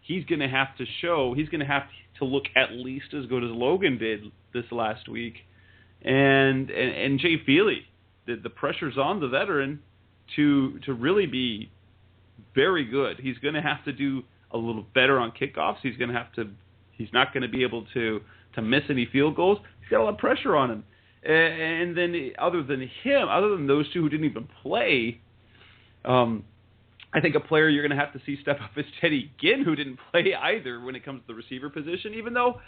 he's going to have to show, he's going to have to look at least as good as Logan did this last week. And Jay Feely, the pressure's on the veteran to really be very good. He's going to have to do a little better on kickoffs. He's going to have to He's not going to be able to miss any field goals. He's got a lot of pressure on him. And then other than those two who didn't even play, I think a player you're going to have to see step up is Teddy Ginn, who didn't play either when it comes to the receiver position, even though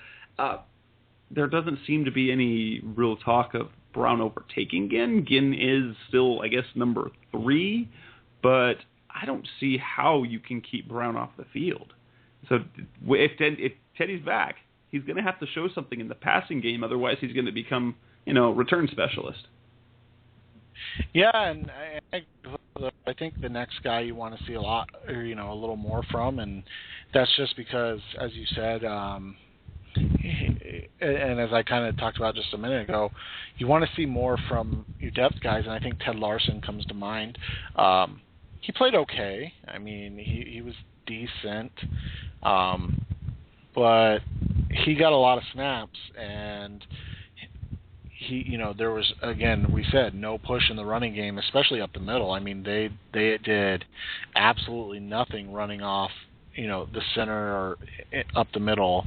there doesn't seem to be any real talk of Brown overtaking Ginn. Ginn is still, I guess, number 3, but I don't see how you can keep Brown off the field. So if Teddy's back, he's going to have to show something in the passing game. Otherwise, he's going to become, return specialist. Yeah, and I think the next guy you want to see a lot, or a little more from, and that's just because, as you said, and as I kind of talked about just a minute ago, you want to see more from your depth guys, and I think Ted Larson comes to mind. He played okay. I mean, he was decent, but he got a lot of snaps, and there was, again, we said no push in the running game, especially up the middle. I mean, they did absolutely nothing running off, the center or up the middle.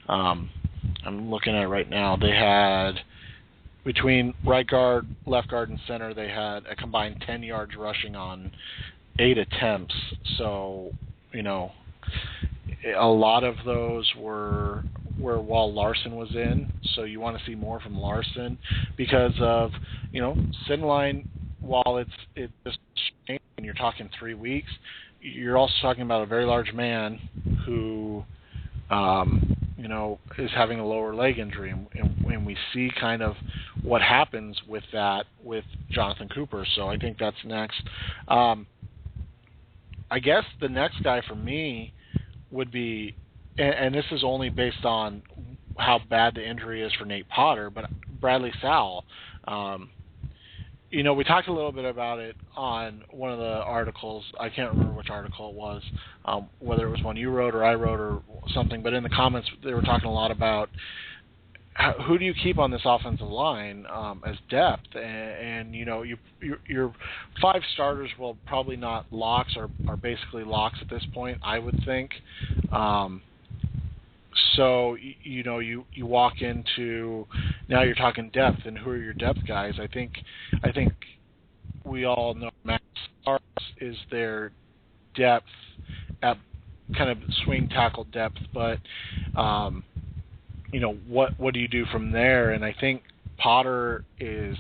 I'm looking at it right now. They had, between right guard, left guard, and center, they had a combined 10 yards rushing on 8 attempts. So, a lot of those were while Larson was in. So you want to see more from Larson because of, sitting line, while it's just changed and you're talking 3 weeks, you're also talking about a very large man who, is having a lower leg injury, and we see kind of what happens with that with Jonathan Cooper. So I think that's next. I guess the next guy for me would be, and this is only based on how bad the injury is for Nate Potter, but Bradley Sowell. We talked a little bit about it on one of the articles. I can't remember which article it was, whether it was one you wrote or I wrote or something, but in the comments they were talking a lot about who do you keep on this offensive line as depth, and your 5 starters will probably not locks or are basically locks at this point, I would think. So you walk into, now you're talking depth, and who are your depth guys? I think we all know Max Starks is their depth at kind of swing tackle depth, but what do you do from there? And I think Potter is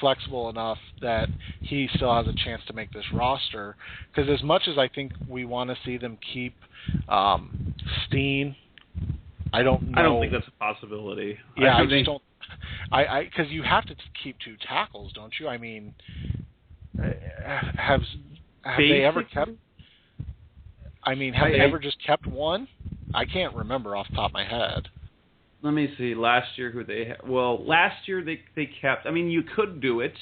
flexible enough that he still has a chance to make this roster, because as much as I think we want to see them keep Steen, I don't think that's a possibility. Yeah, I just don't. Because you have to keep 2 tackles, don't you? I mean, have they ever kept? I mean, have they ever just kept one? I can't remember off the top of my head. Let me see. Last year, last year they kept. I mean, you could do it.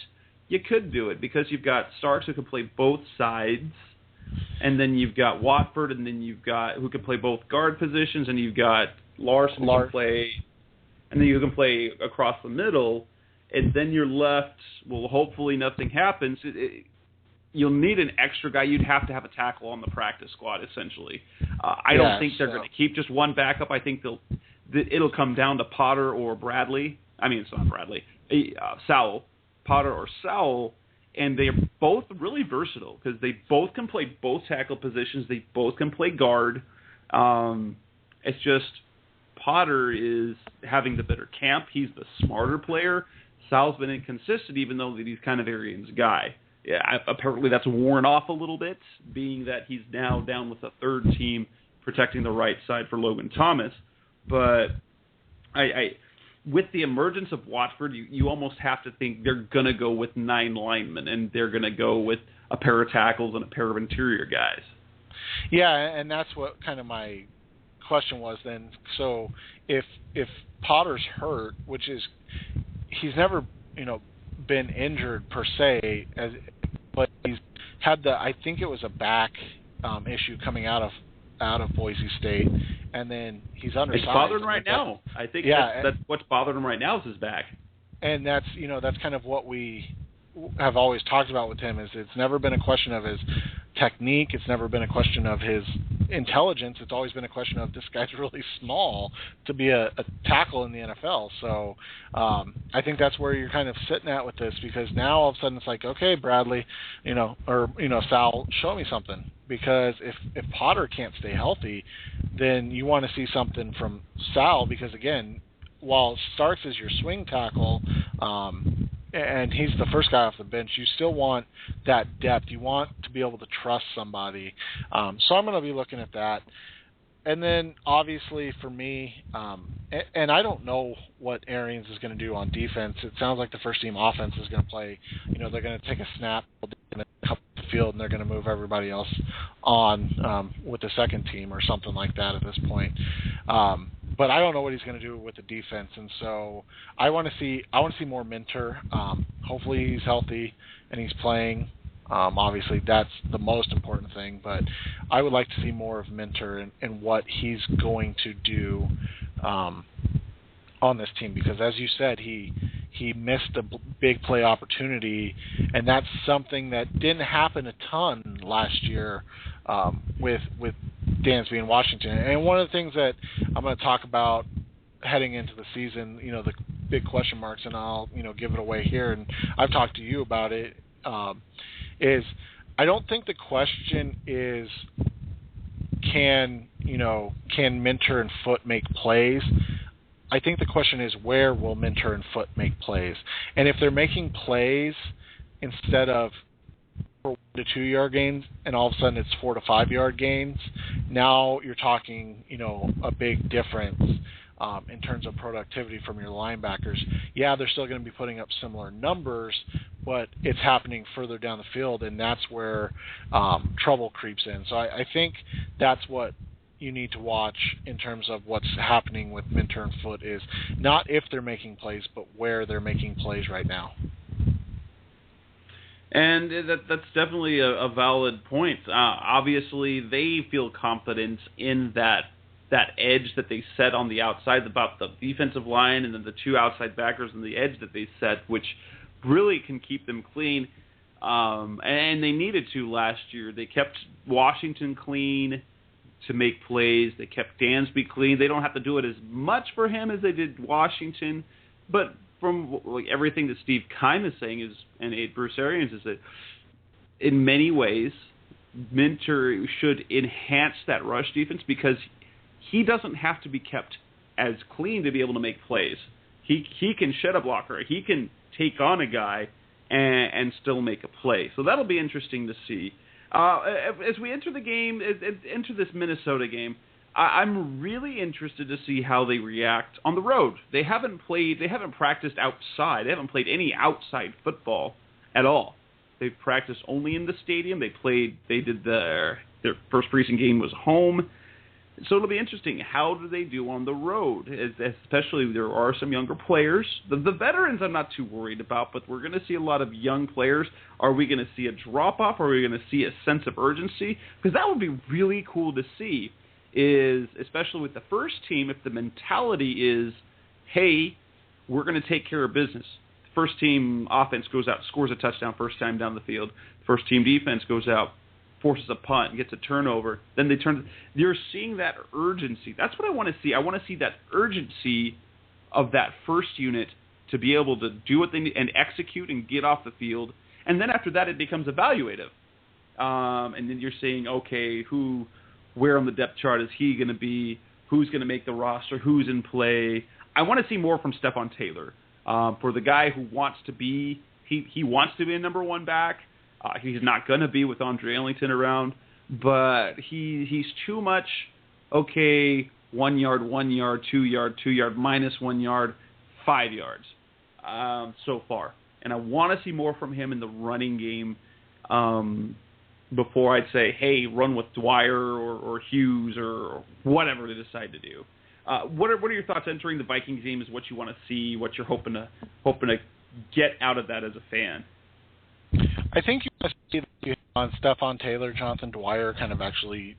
You could do it because you've got Starks who can play both sides, and then you've got Watford, and then you've got who can play both guard positions, and you've got Larson who can play, and then you can play across the middle, and then you're left. Well, hopefully nothing happens. You'll need an extra guy. You'd have to have a tackle on the practice squad, essentially. I don't think they're going to keep just one backup. I think it'll come down to Potter or Bradley. I mean, it's not Bradley. Sowell. Potter or Sowell. And they're both really versatile because they both can play both tackle positions. They both can play guard. It's just Potter is having the better camp. He's the smarter player. Sowell's been inconsistent, even though he's kind of Arians' guy. Yeah, apparently that's worn off a little bit, being that he's now down with a third team protecting the right side for Logan Thomas. But with the emergence of Watford, you almost have to think they're going to go with 9 linemen, and they're going to go with a pair of tackles and a pair of interior guys. Yeah, and that's what kind of my question was then. So if Potter's hurt, which is he's never been injured per se, but he's had I think it was a back issue coming out of Boise State, and then he's undersized. It's bothering him right now. I think that's what's bothering him right now is his back. And that's kind of what we have always talked about with him is it's never been a question of his technique. It's never been a question of his intelligence. It's always been a question of this guy's really small to be a tackle in the NFL. So I think that's where you're kind of sitting at with this, because now all of a sudden it's like, okay, Bradley, Sal, show me something. Because if Potter can't stay healthy, then you want to see something from Sal, because, again, while Starks is your swing tackle, and he's the first guy off the bench, you still want that depth. You want to be able to trust somebody. So I'm going to be looking at that. And then, obviously, for me, and I don't know what Arians is going to do on defense. It sounds like the first-team offense is going to play. They're going to take a snap in a couple of the field, and they're going to move everybody else on with the second team or something like that at this point. But I don't know what he's going to do with the defense, and so I want to see more Minter. Hopefully he's healthy and he's playing. Obviously that's the most important thing, but I would like to see more of Minter and what he's going to do on this team, because, as you said, he missed a big play opportunity, and that's something that didn't happen a ton last year with Dansby in Washington. And one of the things that I'm going to talk about heading into the season, the big question marks, and I'll give it away here, and I've talked to you about it, is I don't think the question is can Minter and Foote make plays. I think the question is, where will Minter and Foote make plays? And if they're making plays instead of 4 to 2 yard gains, and all of a sudden it's 4 to 5 yard gains, now you're talking, a big difference in terms of productivity from your linebackers. Yeah, they're still going to be putting up similar numbers, but it's happening further down the field, and that's where trouble creeps in. So I think that's what you need to watch in terms of what's happening with Minter and Foote, is not if they're making plays, but where they're making plays right now. And that's definitely a valid point. Obviously, they feel confident in that edge that they set on the outside, about the defensive line and then the 2 outside backers and the edge that they set, which really can keep them clean. And they needed to last year. They kept Washington clean to make plays. They kept Dansby clean. They don't have to do it as much for him as they did Washington, but from everything that Steve Keim is saying and Bruce Arians is that in many ways Minter should enhance that rush defense, because he doesn't have to be kept as clean to be able to make plays. He can shed a blocker. He can take on a guy and still make a play. So that'll be interesting to see. As we enter the game, enter this Minnesota game, I'm really interested to see how they react on the road. They haven't practiced outside. They haven't played any outside football at all. They've practiced only in the stadium. They did their first preseason game was home. So it'll be interesting. How do they do on the road? Especially, there are some younger players. The veterans I'm not too worried about, but we're going to see a lot of young players. Are we going to see a drop-off? Are we going to see a sense of urgency? Because that would be really cool to see, especially with the first team, if the mentality is, hey, we're going to take care of business. The first team offense goes out, scores a touchdown first time down the field. First team defense goes out, forces a punt, gets a turnover, then they turn. You're seeing that urgency. That's what I want to see. I want to see that urgency of that first unit to be able to do what they need and execute and get off the field. And then after that, it becomes evaluative. And then you're saying, okay, where on the depth chart is he going to be? Who's going to make the roster? Who's in play? I want to see more from Stephon Taylor. For the guy who wants to be, he wants to be a number one back. He's not going to be with Andre Ellington around, but he's too much, 1 yard, 1 yard, 2 yard, 2 yard, minus 1 yard, 5 yards so far. And I want to see more from him in the running game before I'd say, hey, run with Dwyer or Hughes or whatever they decide to do. What are your thoughts entering the Vikings game? Is what you want to see, what you're hoping to get out of that as a fan? I think you must see on Stephon Taylor, Jonathan Dwyer kind of actually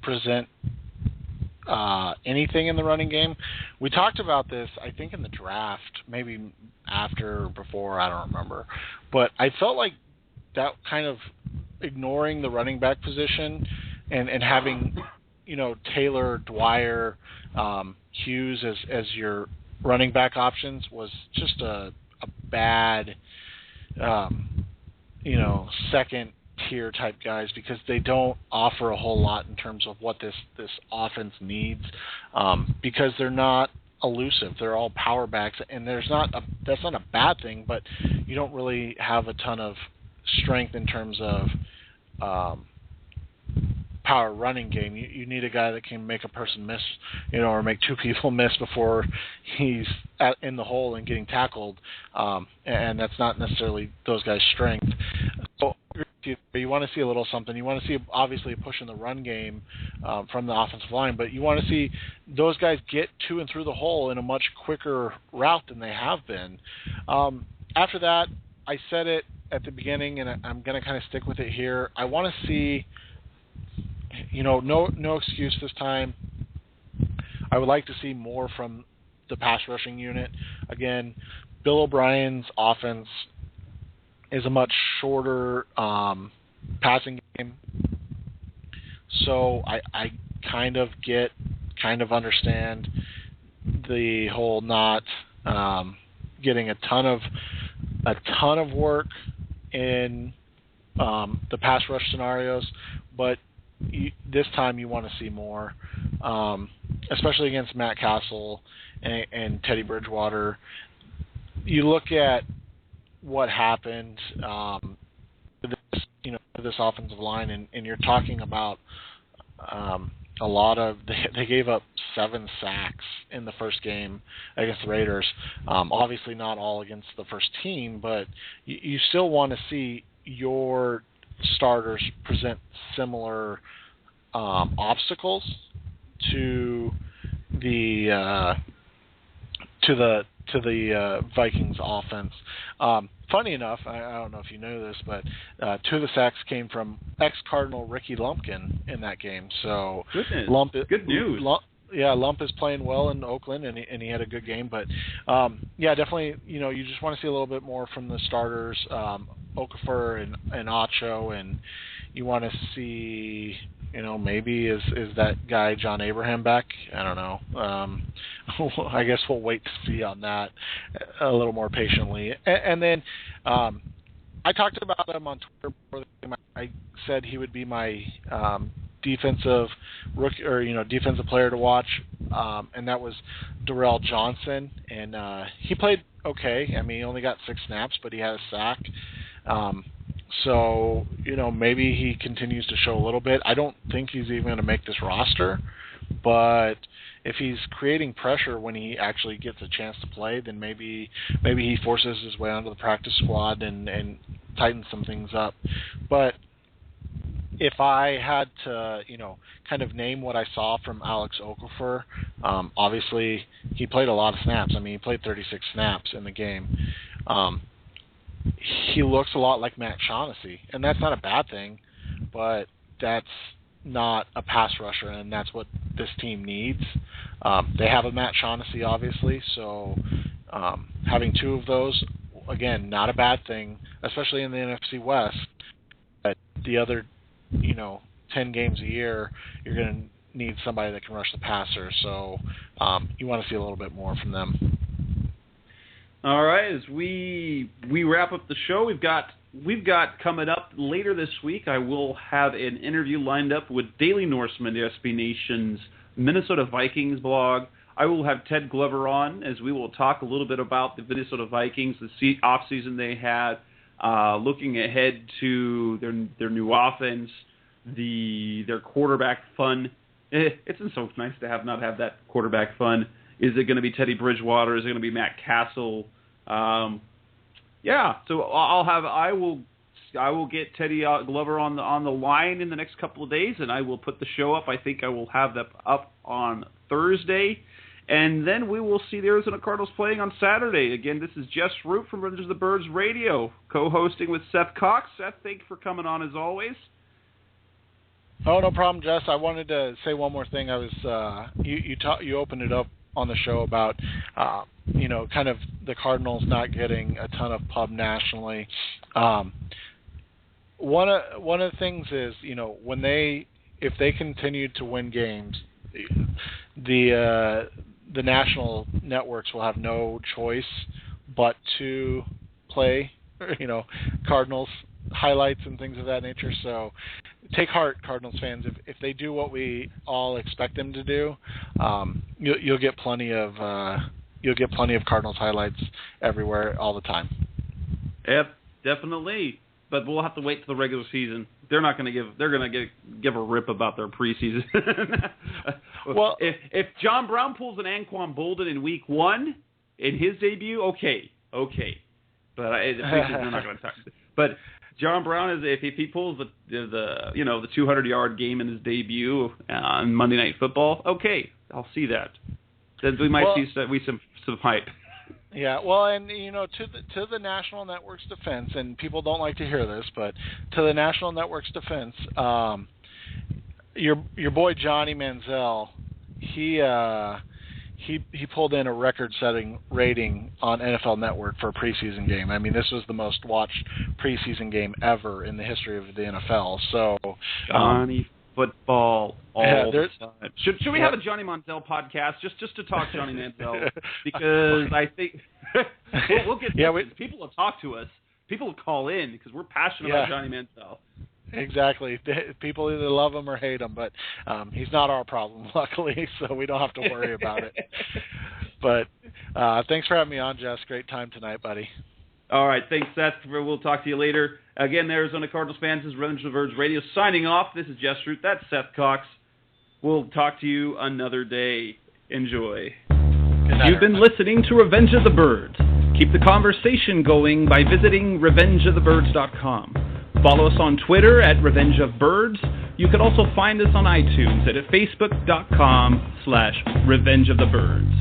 present anything in the running game. We talked about this, I think, in the draft, maybe after or before, I don't remember. But I felt like that kind of ignoring the running back position and having, Taylor, Dwyer, Hughes as your running back options was just a bad, second tier type guys, because they don't offer a whole lot in terms of what this offense needs, because they're not elusive. They're all power backs, and that's not a bad thing, but you don't really have a ton of strength in terms of power running game. You need a guy that can make a person miss, or make two people miss before he's in the hole and getting tackled, and that's not necessarily those guys' strength. So you want to see a little something. You want to see, obviously, a push in the run game from the offensive line, but you want to see those guys get to and through the hole in a much quicker route than they have been. After that, I said it at the beginning, and I'm going to kind of stick with it here. I want to see, no excuse this time. I would like to see more from the pass rushing unit. Again, Bill O'Brien's offense is a much shorter passing game, so I kind of understand the whole not getting a ton of work in the pass rush scenarios, but this time you want to see more, especially against Matt Castle and Teddy Bridgewater. You look at what happened to this offensive line, and you're talking about a lot of they gave up 7 sacks in the first game against the Raiders. Obviously not all against the first team, but you still want to see your starters present similar obstacles to the Vikings offense. Funny enough, I don't know if you know this, but 2 of the sacks came from ex-Cardinal Ricky Lumpkin in that game. So goodness, good news. Lump is playing well in Oakland, and he had a good game. But definitely, you just want to see a little bit more from the starters, Okafor and Acho, and you want to see, maybe is that guy John Abraham back? I don't know. I guess we'll wait to see on that a little more patiently. And then I talked about him on Twitter before the game. I said he would be my defensive rookie, or defensive player to watch, and that was Darrell Johnson, and he played okay. I mean, he only got 6 snaps, but he had a sack. So, maybe he continues to show a little bit. I don't think he's even going to make this roster, but if he's creating pressure when he actually gets a chance to play, then maybe he forces his way onto the practice squad and tightens some things up. But if I had to, kind of name what I saw from Alex Okafor, obviously he played a lot of snaps. I mean, he played 36 snaps in the game. He looks a lot like Matt Shaughnessy, and that's not a bad thing, but that's not a pass rusher, and that's what this team needs. They have a Matt Shaughnessy, obviously, so having 2 of those, again, not a bad thing, especially in the NFC West. But the other, 10 games a year, you're going to need somebody that can rush the passer, so you want to see a little bit more from them. All right, as we wrap up the show, we've got coming up later this week, I will have an interview lined up with Daily Norseman, the SB Nation's Minnesota Vikings blog. I will have Ted Glover on, as we will talk a little bit about the Minnesota Vikings, the offseason they had, looking ahead to their new offense, their quarterback fun. It's so nice to not have that quarterback fun. Is it going to be Teddy Bridgewater? Is it going to be Matt Castle? So I will get Teddy Glover on the line in the next couple of days, and I will put the show up. I think I will have that up on Thursday, and then we will see the Arizona Cardinals playing on Saturday. Again, this is Jess Root from Under the Birds Radio, co-hosting with Seth Cox. Seth, thank you for coming on as always. Oh, no problem, Jess. I wanted to say one more thing. I was you opened it up on the show about kind of the Cardinals not getting a ton of pub nationally. one of the things is, if they continue to win games, the national networks will have no choice but to play, Cardinals highlights and things of that nature. So take heart, Cardinals fans. If they do what we all expect them to do, you'll get plenty of Cardinals highlights everywhere all the time. Yep, definitely. But we'll have to wait till the regular season. They're not going to give. They're going to give a rip about their preseason. Well, if John Brown pulls an Anquan Bolden in week 1 in his debut, okay. But the preseason, they're not going to talk. But John Brown is if he pulls the 200-yard game in his debut on Monday Night Football, okay, I'll see that. Then we might see some hype. Yeah, well, and to the national network's defense, and people don't like to hear this, but to the national network's defense, your boy Johnny Manziel, he pulled in a record-setting rating on NFL Network for a preseason game. I mean, this was the most watched preseason game ever in the history of the NFL. So Johnny football all the time. Should we have a Johnny Manziel podcast just to talk Johnny Manziel? Because I think we'll get people will talk to us. People will call in because we're passionate about Johnny Manziel. Exactly. People either love him or hate him, but he's not our problem, luckily, so we don't have to worry about it. But thanks for having me on, Jess. Great time tonight, buddy. All right. Thanks, Seth. We'll talk to you later. Again, Arizona Cardinals fans, this is Revenge of the Birds Radio signing off. This is Jess Root. That's Seth Cox. We'll talk to you another day. Enjoy. You've been listening to Revenge of the Birds. Keep the conversation going by visiting revengeofthebirds.com. Follow us on Twitter at Revenge of Birds. You can also find us on iTunes at facebook.com/Revenge of the Birds.